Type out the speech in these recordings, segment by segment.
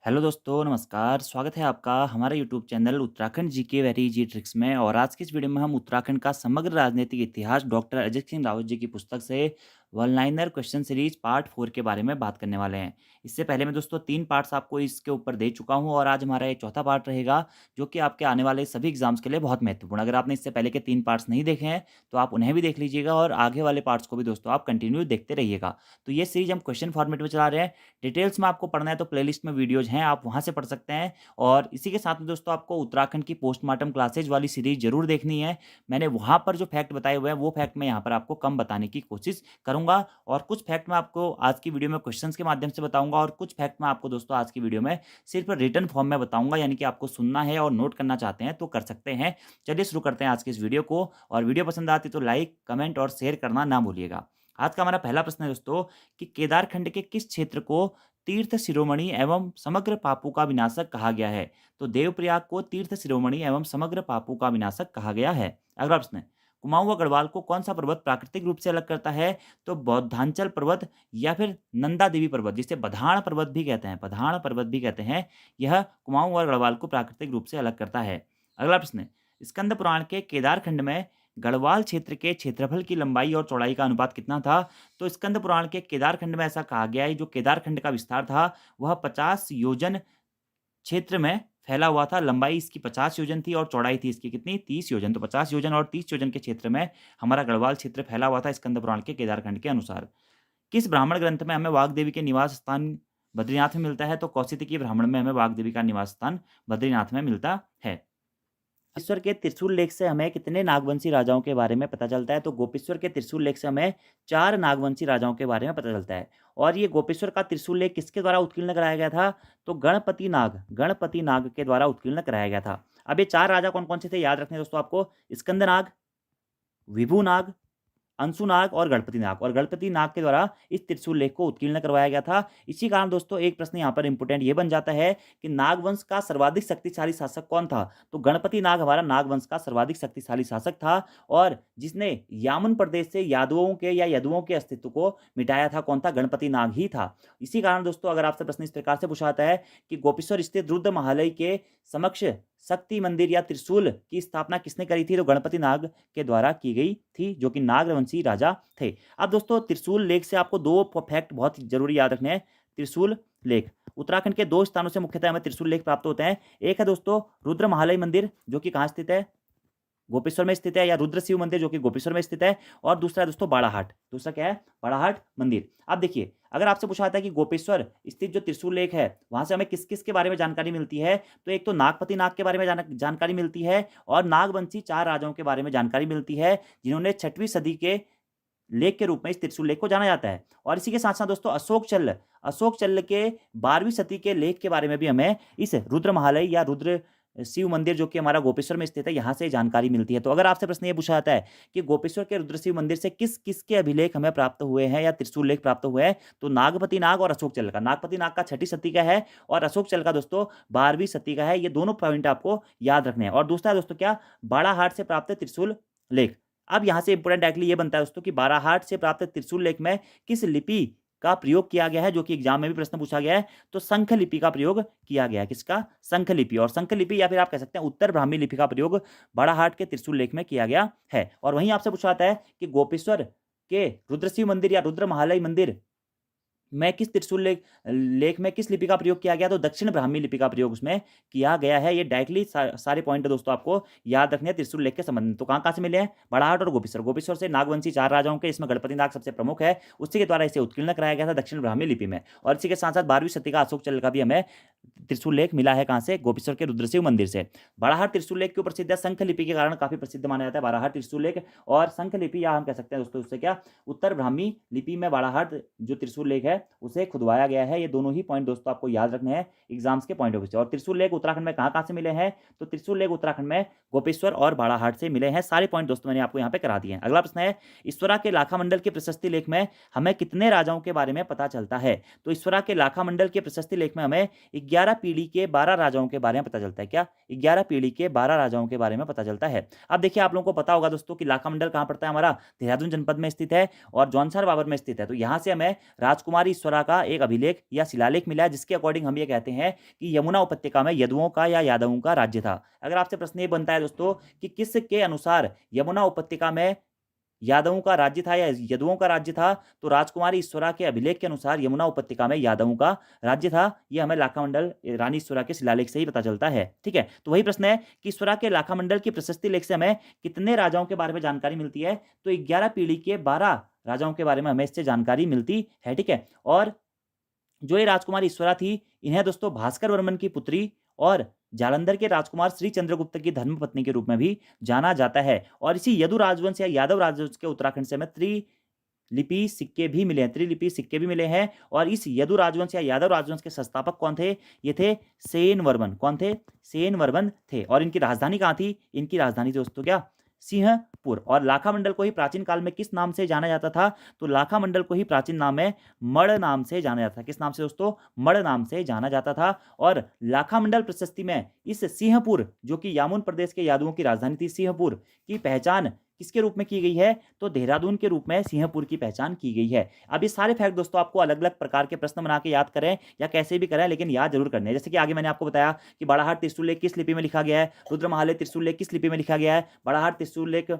Hello दोस्तों, नमस्कार। स्वागत है आपका हमारे YouTube channel Uttarakhand GK very easy tricks में। और आज की इस वीडियो में हम उत्तराखंड का समग्र राजनीतिक इतिहास डॉक्टर अजय सिंह रावत जी की पुस्तक से one liner question series part 4 के बारे में बात करने वाले हैं। इससे पहले मैं दोस्तों 3 पार्ट्स आपको इसके ऊपर दे चुका हूं और आज हमारा ये चौथा पार्ट रहेगा, जो कि आपके आने वाले सभी एग्जाम्स के लिए बहुत महत्वपूर्ण। अगर आपने इससे पहले के 3 पार्ट्स नहीं देखे हैं तो आप उन्हें भी देख लीजिएगा और आगे वाले पार्ट्स को भी दोस्तों आप कंटिन्यू देखते रहिएगा। तो ये सीरीज हम क्वेश्चन फॉर्मेट में चला रहे हैं। डिटेल्स में आपको पढ़ना है तो प्लेलिस्ट में वीडियोज हैं, आप वहाँ से पढ़ सकते हैं। और इसी के साथ में दोस्तों आपको उत्तराखंड की पोस्टमार्टम क्लासेज वाली सीरीज जरूर देखनी है। मैंने वहाँ पर जो फैक्ट बताए हुए हैं वो फैक्ट मैं यहाँ पर आपको कम बताने की कोशिश करूंगा, और कुछ फैक्ट मैं आपको आज की वीडियो में क्वेश्चंस के माध्यम से बताऊंगा और कुछ फैक्ट मैं आपको दोस्तों आज की वीडियो में सिर्फ रिटन फॉर्म में बताऊंगा, यानी कि आपको सुनना है और नोट करना चाहते हैं तो कर सकते हैं। चलिए शुरू करते हैं आज की इस वीडियो को, और वीडियो पसंद आती तो लाइक, कमेंट और शेयर करना ना भूलिएगा। आज का हमारा पहला प्रश्न है दोस्तों कि केदारखंड के किस क्षेत्र को तीर्थ शिरोमणि एवं समग्र पापों का विनाशक कहा गया है? तो देवप्रयाग को तीर्थ शिरोमणि एवं समग्र पापों का विनाशक कहा गया है। अगला प्रश्न है, कुमाऊं व गढ़वाल को कौन सा पर्वत प्राकृतिक रूप से अलग करता है? तो बौद्धांचल पर्वत या फिर नंदा देवी पर्वत, जिसे बधाण पर्वत भी कहते हैं, बधाण पर्वत भी कहते हैं, यह कुमाऊं और गढ़वाल को प्राकृतिक रूप से अलग करता है। अगला प्रश्न है, स्कंद पुराण के केदारखंड में गढ़वाल क्षेत्र के क्षेत्रफल की लंबाई और चौड़ाई का अनुपात कितना था? तो स्कंद पुराण के केदारखंड में ऐसा कहा गया है, जो केदारखंड का विस्तार था वह 50 योजन क्षेत्र में फैला हुआ था। लंबाई इसकी 50 योजन थी और चौड़ाई थी इसकी कितनी? 30 योजन। तो 50 योजन और 30 योजन के क्षेत्र में हमारा गढ़वाल क्षेत्र फैला हुआ था स्कंद पुराण के केदारखंड के अनुसार। किस ब्राह्मण ग्रंथ में हमें वाग देवी के निवास स्थान बद्रीनाथ में मिलता है? तो कौशिकी ब्राह्मण में हमें वाग देवी का निवास स्थान बद्रीनाथ में मिलता है। गोपेश्वर के त्रिशूल लेख से हमें कितने नागवंशी राजाओं के बारे में पता चलता है? तो गोपेश्वर के त्रिशूल लेख से हमें 4 नागवंशी राजाओं के बारे में पता चलता है। और ये गोपेश्वर का त्रिशूल लेख किसके द्वारा उत्कीर्ण कराया गया था? तो गणपति नाग के द्वारा उत्कीर्ण कराया गया था। अब ये 4 राजा कौन-कौन से थे याद रखने हैं दोस्तों आपको, स्कंदनाग, विभुनाग, अंशुनाग और गणपति नाग। और गणपति नाग के द्वारा इस त्रिशूल लेख को उत्कीर्ण करवाया गया था। इसी कारण दोस्तों एक प्रश्न यहाँ पर इंपोर्टेंट ये बन जाता है कि नागवंश का सर्वाधिक शक्तिशाली शासक कौन था? तो गणपति नाग हमारा नागवंश का सर्वाधिक शक्तिशाली शासक था, और जिसने यामन प्रदेश से यादवों के या यदुओं के अस्तित्व को मिटाया था कौन था? गणपति नाग ही था। इसी कारण दोस्तों अगर आपसे प्रश्न इस प्रकार से पूछा जाता है कि गोपेश्वर स्थित रुद्र महालय के समक्ष शक्ति मंदिर या त्रिशूल की स्थापना किसने करी थी? तो गणपति नाग के द्वारा की गई थी, जो कि नागवंशी राजा थे। अब दोस्तों त्रिशूल लेख से आपको 2 फैक्ट बहुत जरूरी याद रखने हैं। त्रिशूल लेख उत्तराखंड के 2 स्थानों से मुख्यतः हमें त्रिशूल लेख प्राप्त होते हैं। एक है दोस्तों रुद्र महालय मंदिर, जो कि कहाँ स्थित है? गोपेश्वर में स्थित है, या रुद्र शिव मंदिर जो कि गोपेश्वर में स्थित है। और दूसरा है दोस्तों बाड़ाहाट। दूसरा क्या है? बाड़ाहाट मंदिर। अब देखिए, अगर आपसे पूछा जाता है कि गोपेश्वर स्थित जो त्रिशूल लेख है वहां से हमें किस किस के बारे में जानकारी मिलती है, तो एक तो नागपति नाग के बारे में जानकारी मिलती है, और नागवंशी 4 राजाओं के बारे में जानकारी मिलती है, जिन्होंने 6वीं सदी के लेख के रूप में इस त्रिशूल लेख को जाना जाता है। और इसी के साथ साथ दोस्तों अशोक चल्ल के 12वीं सदी के लेख के बारे में भी हमें इस रुद्र महालय या रुद्र शिव मंदिर जो कि हमारा गोपेश्वर में स्थित है यहाँ से जानकारी मिलती है। तो अगर आपसे प्रश्न ये पूछा जाता है कि गोपेश्वर के रुद्र शिव मंदिर से किस किस के अभिलेख हमें प्राप्त हुए हैं या त्रिशूल लेख प्राप्त हुए हैं, तो नागपति नाग और अशोक चल का। नागपति नाग का 6वीं सदी का है और अशोक चल का दोस्तों 12वीं सदी का है। ये दोनों पॉइंट आपको याद रखने हैं। और दूसरा दोस्तों क्या? बाड़ाहाट से प्राप्त त्रिशूल लेख। अब यहाँ से इंपोर्टेंट एक्चुअली ये बनता है दोस्तों कि बाड़ाहाट से प्राप्त त्रिशूल लेख में किस लिपि का प्रयोग किया गया है, जो कि एग्जाम में भी प्रश्न पूछा गया है। तो संख लिपि का प्रयोग किया गया है। किसका? संख लिपि। और संख लिपि या फिर आप कह सकते हैं उत्तर ब्राह्मी लिपि का प्रयोग बाड़ाहाट के त्रिशूल लेख में किया गया है। और वहीं आपसे पूछा जाता है कि गोपेश्वर के रुद्रशिव मंदिर या रुद्र महालय मंदिर में किस त्रिशूल लेख में किस लिपि का प्रयोग किया गया, तो दक्षिण ब्राह्मी लिपि का प्रयोग उसमें किया गया है। ये डायरेक्टली सारे पॉइंट दोस्तों आपको याद रखने हैं त्रिशूल लेख के संबंध में। तो कहाँ कहाँ से मिले हैं? बाड़ाहाट और गोपेश्वर। गोपेश्वर से नागवंशी 4 राजाओं के, इसमें गणपति नाग सबसे प्रमुख है, उसी के द्वारा इसे उत्कीर्ण कराया गया था दक्षिण ब्राह्मी लिपि में। और इसी के साथ साथ 12वीं सदी का अशोक चल का भी हमें त्रिशूल लेख मिला है। कहाँ से? गोपेश्वर के रुद्रशिव मंदिर से। बाड़ाहाट त्रिशूल लेख क्यों प्रसिद्ध है? संख लिपि के कारण काफी प्रसिद्ध माना जाता है बाड़ाहाट त्रिशूल लेख। और संख लिपि या हम कह सकते हैं दोस्तों उससे क्या, उत्तर ब्राह्मी लिपि में बाड़ाहाट जो त्रिशूल लेख है उसे खुदवाया गया है। ये दोनों ही पॉइंट दोस्तों आपको याद रखने हैं एग्जाम्स के पॉइंट ऑफ व्यू से। और त्रिशूल लेख उत्तराखंड में कहाँ कहाँ से मिले हैं? तो त्रिशूल लेख उत्तराखंड में गोपेश्वर और बाड़ाहाट से मिले हैं। सारे पॉइंट दोस्तों मैंने आपको यहाँ पे करा दिए हैं। अगला प्रश्न है, ईश्वरा के लाखा मंडल के प्रशस्ति लेख में हमें कितने राजाओं के बारे में पता चलता है? तो ईश्वरा के लाखा मंडल के प्रशस्ति लेख में हमें 11 पीढ़ी के 12 राजाओं के बारे में पता चलता है। क्या? 11 पीढ़ी के 12 राजाओं के बारे में पता चलता है। अब देखिए आप लोगों को पता होगा दोस्तों कि लाखा मंडल कहाँ पड़ता है हमारा? देहरादून जनपद में स्थित है और जौनसार बावर में स्थित है। तो यहाँ से हमें राजकुमारी ईश्वरा का एक अभिलेख या शिलालेख मिला है, जिसके अकॉर्डिंग हम ये कहते हैं कि यमुना उपत्यका में यदुओं का या यादवों का राज्य था। अगर आपसे प्रश्न ये बनता है दोस्तों कि किसके अनुसार यमुना उपत्यका में यादवों का राज्य था या यदुओं का राज्य था, तो राजकुमारी ईश्वरा के अभिलेख के अनुसार यमुना उपत्यका में यादवों का राज्य था। यह हमें लाखा मंडल रानी ईश्वरा के शिलालेख से ही पता चलता है। ठीक है, तो वही प्रश्न है कि ईश्वरा के लाखा मंडल की प्रशस्ति लेख से हमें कितने राजाओं के बारे में जानकारी मिलती है? तो 11 पीढ़ी के 12 राजाओं के बारे में हमें इससे जानकारी मिलती है। ठीक है, और जो ये राजकुमारी ईश्वरा थी, इन्हें दोस्तों भास्कर वर्मन की पुत्री और जालंधर के राजकुमार श्री चंद्रगुप्त की धर्मपत्नी के रूप में भी जाना जाता है। और इसी यदु राजवंश या यादव राजवंश के उत्तराखंड से हमें त्रिलिपि सिक्के भी मिले हैं, त्रिलिपि सिक्के भी मिले हैं। और इस यदु राजवंश या यादव राजवंश के संस्थापक कौन थे? ये थे सेन वर्मन। कौन थे? सेन वर्मन थे। और इनकी राजधानी कहाँ थी? इनकी राजधानी दोस्तों क्या? सिंहपुर। और लाखा मंडल को ही प्राचीन काल में किस नाम से जाना जाता था? तो लाखा मंडल को ही प्राचीन नाम में मड़ नाम से जाना जाता था। किस नाम से दोस्तों? मड़ नाम से जाना जाता था। और लाखा मंडल प्रशस्ति में इस सिंहपुर, जो कि यामुन प्रदेश के यादवों की राजधानी थी, सिंहपुर की पहचान किसके रूप में की गई है? तो देहरादून के रूप में सिंहपुर की पहचान की गई है। अब ये सारे फैक्ट दोस्तों आपको अलग अलग प्रकार के प्रश्न बना के याद करें या कैसे भी करें, लेकिन याद जरूर करने हैं। जैसे कि आगे मैंने आपको बताया कि बाड़ाहाट त्रिशूल लेख किस लिपि में लिखा गया है, रुद्र महालय त्रिशूल लेख किस लिपि में लिखा गया है, बाड़ाहाट त्रिशूल लेख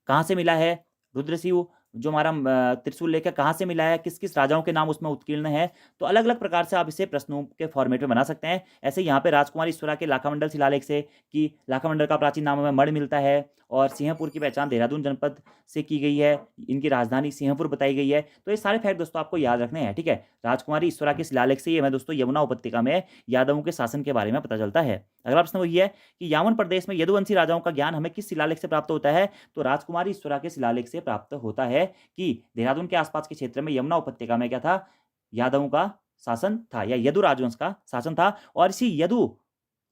कहाँ से मिला है, रुद्रशिव जो हमारा त्रिशूल लेख है कहाँ से मिला है, किस किस राजाओं के नाम उसमें उत्कीर्ण है। तो अलग अलग प्रकार से आप इसे प्रश्नों के फॉर्मेट में बना सकते हैं। ऐसे यहाँ पे राजकुमार ईश्वरा के लाखा मंडल शिलालेख से कि लाखा मंडल का प्राचीन नाम हमें मड़ मिलता है और सिंहपुर की पहचान देहरादून जनपद से की गई है, इनकी राजधानी सिंहपुर बताई गई है। तो ये सारे फैक्ट दोस्तों आपको याद रखने हैं। ठीक है, राजकुमारी ईश्वरा के शिलालेख से ये हमें दोस्तों यमुना उपत्यका में यादवों के शासन के बारे में पता चलता है। अगला प्रश्न वही है कि यावन प्रदेश में यदुवंशी राजाओं का ज्ञान हमें किस शिलालेख से प्राप्त होता है? तो राजकुमारी ईश्वरा के शिलालेख से प्राप्त होता है कि देहरादून के आसपास के क्षेत्र में यमुना उपत्यका में क्या था? यादवों का शासन था या यदु राजवंश का शासन था। और इसी यदु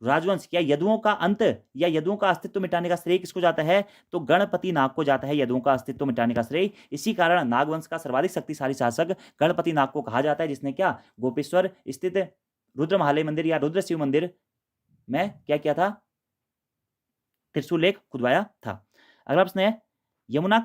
राजवंश या यदुओं का अंत या यदुओं का अस्तित्व मिटाने का श्रेय किसको जाता है? तो गणपति नाग को जाता है यदुओं का अस्तित्व मिटाने का श्रेय। इसी कारण नागवंश का सर्वाधिक शक्तिशाली शासक गणपति नाग को कहा जाता है, जिसने क्या गोपेश्वर स्थित रुद्र महालय मंदिर या रुद्र शिव मंदिर में क्या किया था? त्रिशूल लेख खुदवाया था। अगला प्रश्न है यमुना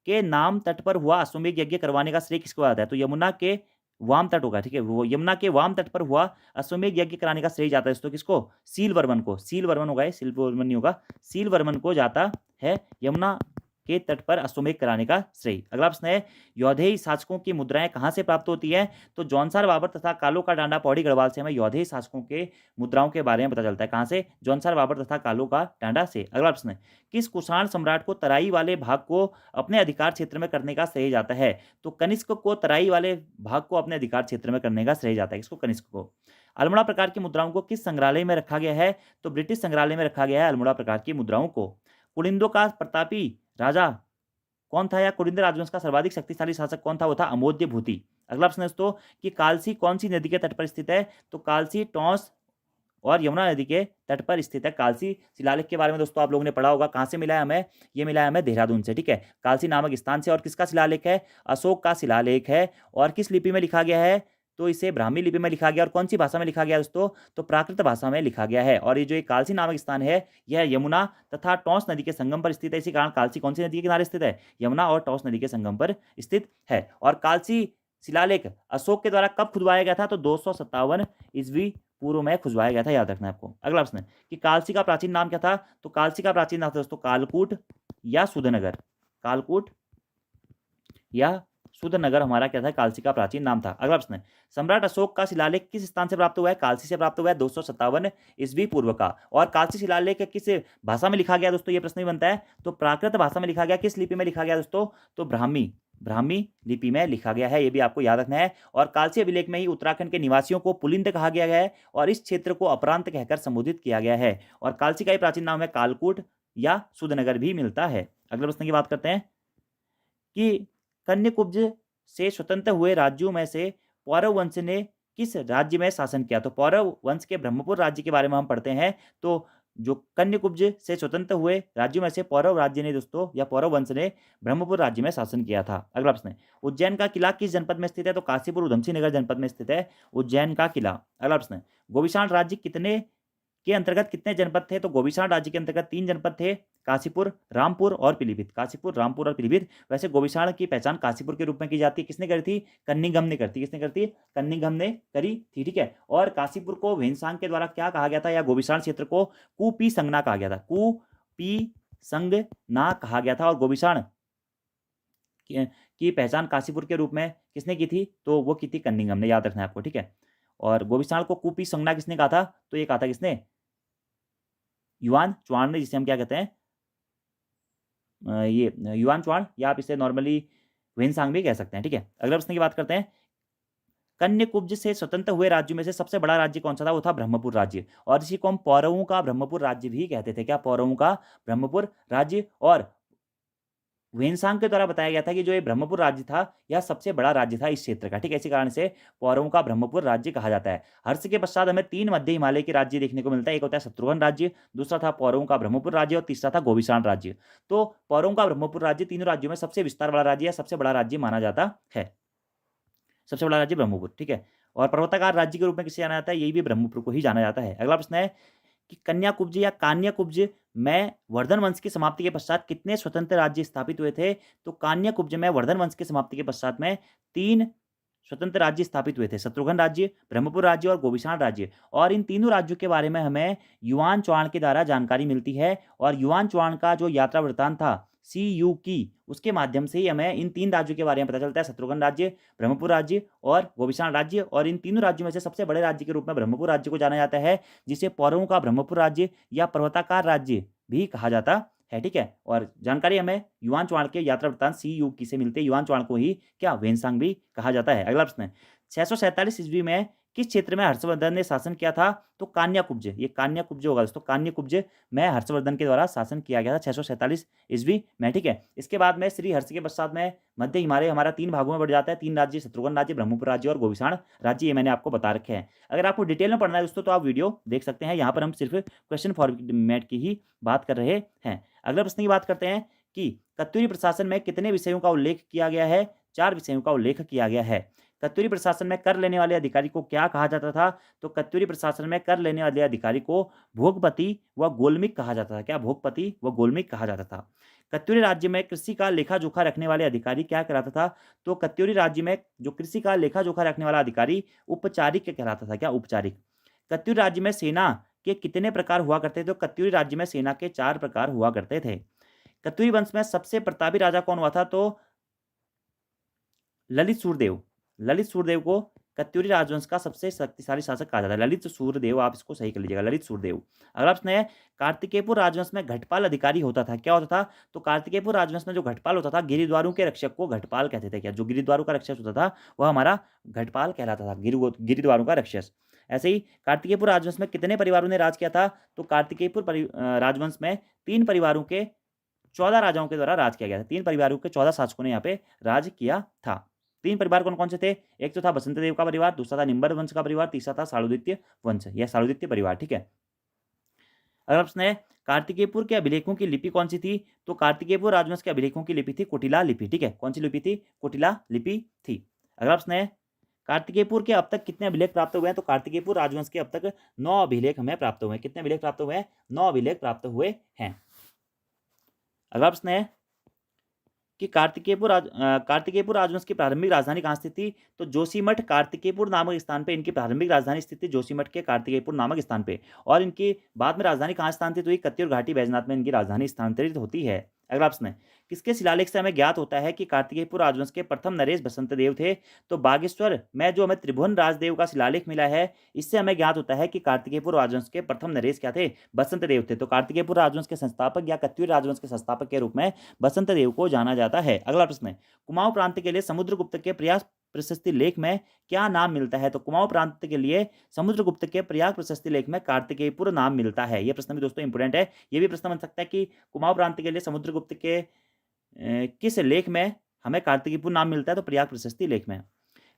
के नाम तट पर हुआ अश्वमेध यज्ञ करवाने का श्रेय किसको जाता है? तो यमुना के वाम तट होगा। ठीक है, वो यमुना के वाम तट पर हुआ अश्वमेध यज्ञ कराने का श्रेय जाता है दोस्तों किसको? सील वर्मन को। सील वर्मन होगा, ये सील वर्मन नहीं होगा, सील वर्मन को जाता है यमुना के तट पर अश्वमेध कराने का श्रेय। अगला प्रश्न है यौधेय शासकों की मुद्राएं कहाँ से प्राप्त होती है? तो जौनसार बाबर तथा कालो का डांडा पौड़ी गढ़वाल से हमें यौधेय शासकों के मुद्राओं के बारे में पता चलता है। कहाँ से? जौनसार बाबर तथा कालो का डांडा से। अगला प्रश्न है किस कुषाण सम्राट को तराई वाले भाग को अपने अधिकार क्षेत्र में करने का श्रेय जाता है? तो कनिष्क को तराई वाले भाग को अपने अधिकार क्षेत्र में करने का श्रेय जाता है। किसको? कनिष्क को। अल्मोड़ा प्रकार की मुद्राओं को किस संग्रहालय में रखा गया है? तो ब्रिटिश संग्रहालय में रखा गया है अल्मोड़ा प्रकार की मुद्राओं को। कुलिंदों का प्रतापी राजा कौन था या कुलिंद राजवंश का सर्वाधिक शक्तिशाली शासक कौन था? वो था अमोद्य भूति। अगला प्रश्न दोस्तों कि कालसी कौन सी नदी के तट पर स्थित है? तो कालसी टॉस और यमुना नदी के तट पर स्थित है। कालसी शिलालेख के बारे में दोस्तों आप लोगों ने पढ़ा होगा। कहाँ से मिला है हमें? ये मिला है हमें देहरादून से। ठीक है, कालसी नामक स्थान से। और किसका शिलालेख है? अशोक का शिलालेख है। और किस लिपि में लिखा गया है? तो इसे ब्राह्मी लिपि में लिखा गया। और कौन सी भाषा में लिखा गया दोस्तों? तो प्राकृत भाषा में लिखा गया है। और ये जो एक कालसी नामक स्थान है यह यमुना तथा टॉस नदी के संगम पर स्थित है। इसी कारण कालसी कौन सी नदी के किनारे स्थित है? यमुना और टॉस नदी के संगम पर स्थित है। और कालसी शिलालेख अशोक के द्वारा कब खुदवाया गया था? तो 257 ईस्वी पूर्व में खुजवाया गया था, याद रखना है आपको। अगला प्रश्न है कि कालसी का प्राचीन नाम क्या था? तो कालसी का प्राचीन नाम था दोस्तों कालकूट या सुधनगर। कालकूट या सुधनगर हमारा क्या था? कालसी का प्राचीन नाम था। अगला प्रश्न है सम्राट अशोक का शिलालेख किस स्थान से प्राप्त हुआ है? कालसी से प्राप्त हुआ है 257 ईस्वी पूर्व का। और कालसी शिलालेख किस भाषा में लिखा गया दोस्तों? ये प्रश्न भी बनता है। तो प्राकृत भाषा में लिखा गया। किस लिपि में लिखा गया दोस्तों? तो ब्राह्मी लिपि में लिखा गया है। ये भी आपको याद रखना है। और कालसी अभिलेख में ही उत्तराखंड के निवासियों को पुलिंद कहा गया है और इस क्षेत्र को अपरांत कहकर संबोधित किया गया है। और कालसी का ही प्राचीन नाम है कालकूट या सुधनगर भी मिलता है। अगले प्रश्न की बात करते हैं कि कन्याकुब्ज से स्वतंत्र हुए राज्यों में से पौरव वंश ने किस राज्य में शासन किया? तो पौरव वंश के ब्रह्मपुर राज्य के बारे में हम पढ़ते हैं। तो जो कन्याकुब्ज से स्वतंत्र हुए राज्यों में से पौरव राज्य ने दोस्तों या पौरव वंश ने ब्रह्मपुर राज्य में शासन किया था। अगला प्रश्न है, उज्जैन का किला किस जनपद में स्थित है? तो काशीपुर उधमसिंह नगर जनपद में स्थित है उज्जैन का किला। अगला प्रश्न है, गोविशाण राज्य कितने के अंतर्गत कितने जनपद थे? तो गोविशाण राज्य के अंतर्गत 3 जनपद थे, काशीपुर, रामपुर और पीलीभीत। काशीपुर, रामपुर और पीलीभीत। वैसे गोविशाण की पहचान काशीपुर के रूप में की जाती है। किसने करी थी? कन्नीगम ने करती। किसने करती? कन्नीगम ने करी थी, ठीक है। और काशीपुर को वेनसांग के द्वारा क्या कहा गया था, या गोविशाण क्षेत्र को कुपी संगना कहा गया था। कुपी संगना कहा गया था। और गोविशाण की पहचान काशीपुर के रूप में किसने की थी? तो वो की थी कन्नीगम ने, याद रखना है आपको, ठीक है। और गोविशाण को कुपी संगना किसने कहा था? तो ये कहा था किसने? युआन चुआन ने, जिसे हम क्या कहते हैं, ये युआन चुआन, या आप इसे नॉर्मली वेनसांग भी कह सकते हैं, ठीक है। अगले प्रश्न की बात करते हैं, कन्याकुब्ज से स्वतंत्र हुए राज्यों में से सबसे बड़ा राज्य कौन सा था? वो था ब्रह्मपुर राज्य। और इसी को हम पौरवों का ब्रह्मपुर राज्य भी कहते थे। क्या? पौरवों का ब्रह्मपुर राज्य। और वेनसांग के द्वारा बताया गया था कि जो ये ब्रह्मपुर राज्य था यह सबसे बड़ा राज्य था इस क्षेत्र का, ठीक है। इसी कारण से पौरवों का ब्रह्मपुर राज्य कहा जाता है। हर्ष के पश्चात हमें 3 मध्य हिमालय के राज्य देखने को मिलता है। एक होता है शत्रुघ्न राज्य, दूसरा था पौरवों का ब्रह्मपुर राज्य, और तीसरा था गोविशाण राज्य। तो पौरवों का ब्रह्मपुर राज्य तीनों राज्यों में सबसे विस्तार वाला राज्य या सबसे बड़ा राज्य माना जाता है। सबसे बड़ा राज्य ब्रह्मपुर, ठीक है। और पर्वताकार राज्य के रूप में किसे जाना जाता है? यही भी ब्रह्मपुर को ही जाना जाता है। अगला प्रश्न है कि कन्याकुब्ज या कान्याकुब्ज में वर्धन वंश की समाप्ति के पश्चात कितने स्वतंत्र राज्य स्थापित हुए थे? तो कान्याकुब्ज में वर्धन वंश की समाप्ति के पश्चात में 3 स्वतंत्र राज्य स्थापित हुए थे, शत्रुघ्न राज्य, ब्रह्मपुर राज्य और गोविशाण राज्य। और इन तीनों राज्यों के बारे में हमें युआन चौहान के द्वारा जानकारी मिलती है। और युआन चौहान का जो यात्रा वृत्तांत था CU की, उसके माध्यम से ही हमें इन 3 राज्यों के बारे में पता चलता है, शत्रुघ्न राज्य, ब्रह्मपुर राज्य और गोविशाण राज्य। और इन तीनों राज्यों में से सबसे बड़े राज्य के रूप में ब्रह्मपुर राज्य को जाना जाता है, जिसे पौरवों का ब्रह्मपुर राज्य या पर्वताकार राज्य भी कहा जाता है, ठीक है। और जानकारी हमें युआन चौहान के यात्रा वृत्तांत CU की से मिलते हैं। युआन चौहान को ही क्या वेनसांग भी कहा जाता है। अगला प्रश्न है, 647 ईस्वी में किस क्षेत्र में हर्षवर्धन ने शासन किया था? तो कान्याकुब्ज, ये कान्याकुब्ज होगा दोस्तों, कान्याकुब्ज में हर्षवर्धन के द्वारा शासन किया गया था 647 ईस्वी में, ठीक है। इसके बाद में श्री हर्ष के पश्चात में मध्य हिमालय हमारा 3 भागों में बढ़ जाता है। 3 राज्य, शत्रुघ्न राज्य, ब्रह्मपुर राज्य और गोविशाण राज्य, ये मैंने आपको बता रखे हैं। अगर आपको डिटेल में पढ़ना है दोस्तों तो आप वीडियो देख सकते हैं। यहाँ पर हम सिर्फ क्वेश्चन फॉर्मेट की ही बात कर रहे हैं। अगले प्रश्न की बात करते हैं कि कत्यूरी प्रशासन में कितने विषयों का उल्लेख किया गया है? 4 विषयों का उल्लेख किया गया है। कत्यूरी प्रशासन में कर लेने वाले अधिकारी को क्या कहा जाता था? तो कत्यूरी प्रशासन में कर लेने वाले अधिकारी को भोगपति व गोलमिक कहा जाता था। क्या? भोगपति व गोलमिक कहा जाता था। कत्यूरी राज्य में कृषि का लेखा जोखा रखने वाले अधिकारी क्या कहलाता था? तो कत्यूरी राज्य में जो कृषि का लेखा जोखा रखने वाला अधिकारी उपचारिक कहलाता था। क्या? उपचारिक। कत्यूरी राज्य में सेना के कितने प्रकार हुआ करते थे? तो कत्यूरी राज्य में सेना के 4 प्रकार हुआ करते थे। कत्यूरी वंश में सबसे प्रतापी राजा कौन हुआ था? तो ललित सूर्यदेव। ललित सूर्यदेव को कत्यूरी राजवंश का सबसे शक्तिशाली शासक कहा जाता है। ललित सूर्यदेव, आप इसको सही कर लीजिएगा, ललित सूर्यदेव। अगला प्रश्न है, कार्तिकेयपुर राजवंश में घटपाल अधिकारी होता था। क्या होता था? तो कार्तिकेयपुर राजवंश में जो घटपाल होता था, गिरिद्वारों के रक्षक को घटपाल कहते थे। क्या? जो गिरिद्वारों का रक्षक होता था वह हमारा घटपाल कहलाता था, गिरिद्वारों का रक्षक। ऐसे ही कार्तिकेयपुर राजवंश में कितने परिवारों ने राज किया था? तो कार्तिकेयपुर राजवंश में 3 परिवारों के 14 राजाओं के द्वारा राज किया गया था। 3 परिवारों के 14 शासकों ने यहाँ पे राज किया था। 3 परिवार कौन कौन से थे? एक तो था बसंत देव का परिवार, दूसरा था निम्बर वंश का परिवार, तीसरा था सालुदित्य वंश या सालुदित्य परिवार, ठीक है। अगला प्रश्न है, कार्तिकेयपुर के अभिलेखों की लिपि कौन सी थी? तो कार्तिकेयपुर राजवंश के अभिलेखों की लिपि थी कुटिला लिपि, ठीक है। कौन सी लिपि थी? कुटिला लिपि थी। अगला प्रश्न है, कार्तिकेयपुर के अब तक कितने अभिलेख प्राप्त हुए हैं? तो कार्तिकेयपुर राजवंश के अब तक 9 अभिलेख हमें प्राप्त हुए हैं। कितने अभिलेख प्राप्त हुए हैं? 9 अभिलेख प्राप्त हुए हैं। अगला प्रश्न है कि कार्तिकेयपुर राजवंश की प्रारंभिक राजधानी कहाँ स्थित थी? तो जोशीमठ कार्तिकेयपुर नामक स्थान पे इनकी प्रारंभिक राजधानी स्थित थी, जोशीमठ के कार्तिकेयपुर नामक स्थान पे। और इनकी बाद में राजधानी कहाँ स्थान थी? तो ये कत्यूर घाटी बैजनाथ में इनकी राजधानी स्थानांतरित होती है। अगला प्रश्न है, किसके शिलालेख से हमें ज्ञात होता है कि कार्तिकेयपुर राजवंश के प्रथम नरेश बसंत देव थे? तो बागेश्वर में जो हमें त्रिभुवन राजदेव का शिलालेख मिला है, इससे हमें ज्ञात होता है कि कार्तिकेयपुर राजवंश के प्रथम नरेश क्या थे? बसंत देव थे। तो कार्तिकेयपुर राजवंश के संस्थापक या कत्यूर राजवंश के संस्थापक के रूप में बसंत देव को जाना जाता है। अगला प्रश्न है, कुमाऊं प्रांत के लिए समुद्रगुप्त के प्रयास प्रशस्ति लेख में क्या नाम मिलता है? तो कुमाऊं प्रांत के लिए समुद्रगुप्त के प्रयाग प्रशस्ति लेख में कार्तिकेयपुर नाम मिलता है। यह प्रश्न भी दोस्तों इंपोर्टेंट है। यह भी प्रश्न बन सकता है कि कुमाऊं प्रांत के लिए समुद्रगुप्त के किस लेख में हमें कार्तिकेयपुर नाम मिलता है? तो प्रयाग प्रशस्ति लेख में।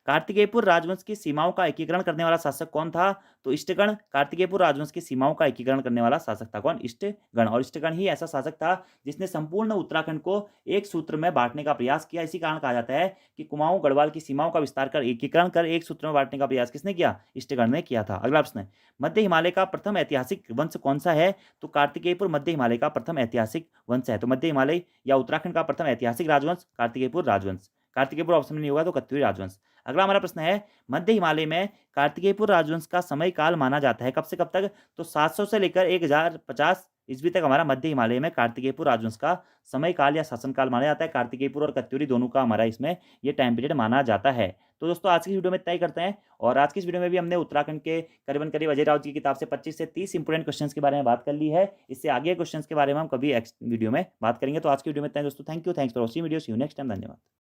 कार्तिकेयपुर राजवंश की सीमाओं का एकीकरण करने वाला शासक कौन था? तो इष्टगण कार्तिकेयपुर राजवंश की सीमाओं का एकीकरण करने वाला शासक था कौन? इष्टगण। और इष्टगण ही ऐसा शासक था जिसने संपूर्ण उत्तराखंड को एक सूत्र में बांटने का प्रयास किया। इसी कारण कहा जाता है कि कुमाऊं गढ़वाल की सीमाओं का विस्तार कर एकीकरण कर एक सूत्र में बांटने का प्रयास किसने किया? इष्टगण ने किया था। अगला प्रश्न है, मध्य हिमालय का प्रथम ऐतिहासिक वंश कौन सा है? तो कार्तिकेयपुर मध्य हिमालय का प्रथम ऐतिहासिक वंश है। तो मध्य हिमालय या उत्तराखंड का प्रथम ऐतिहासिक राजवंश कार्तिकेयपुर राजवंश। कार्तिकेयपुर ऑप्शन में नहीं होगा तो कत्यूरी राजवंश। अगला हमारा प्रश्न है, मध्य हिमालय में कार्तिकेयपुर राजवंश का समय काल माना जाता है कब से कब तक? तो 700 से लेकर 1050 ईस्वी तक हमारा मध्य हिमालय में कार्तिकेयपुर राजवंश का समय काल या शासन काल माना जाता है। कार्तिकेयपुर और कत्यूरी दोनों का हमारा इसमें ये टाइम पीरियड माना जाता है। तो दोस्तों आज की वीडियो में इतना ही करते हैं, और आज की इस वीडियो में भी हमने उत्तराखंड के करीबन करीब अजय राउत की किताब से 25 से 30 इंपोर्टेंट क्वेश्चंस के बारे में बात कर ली है। इससे आगे क्वेश्चंस के बारे में हम कभी नेक्स्ट वीडियो में बात करेंगे। तो आज की वीडियो में इतना ही दोस्तों, thank you, thanks for watching video, see you next time, धन्यवाद।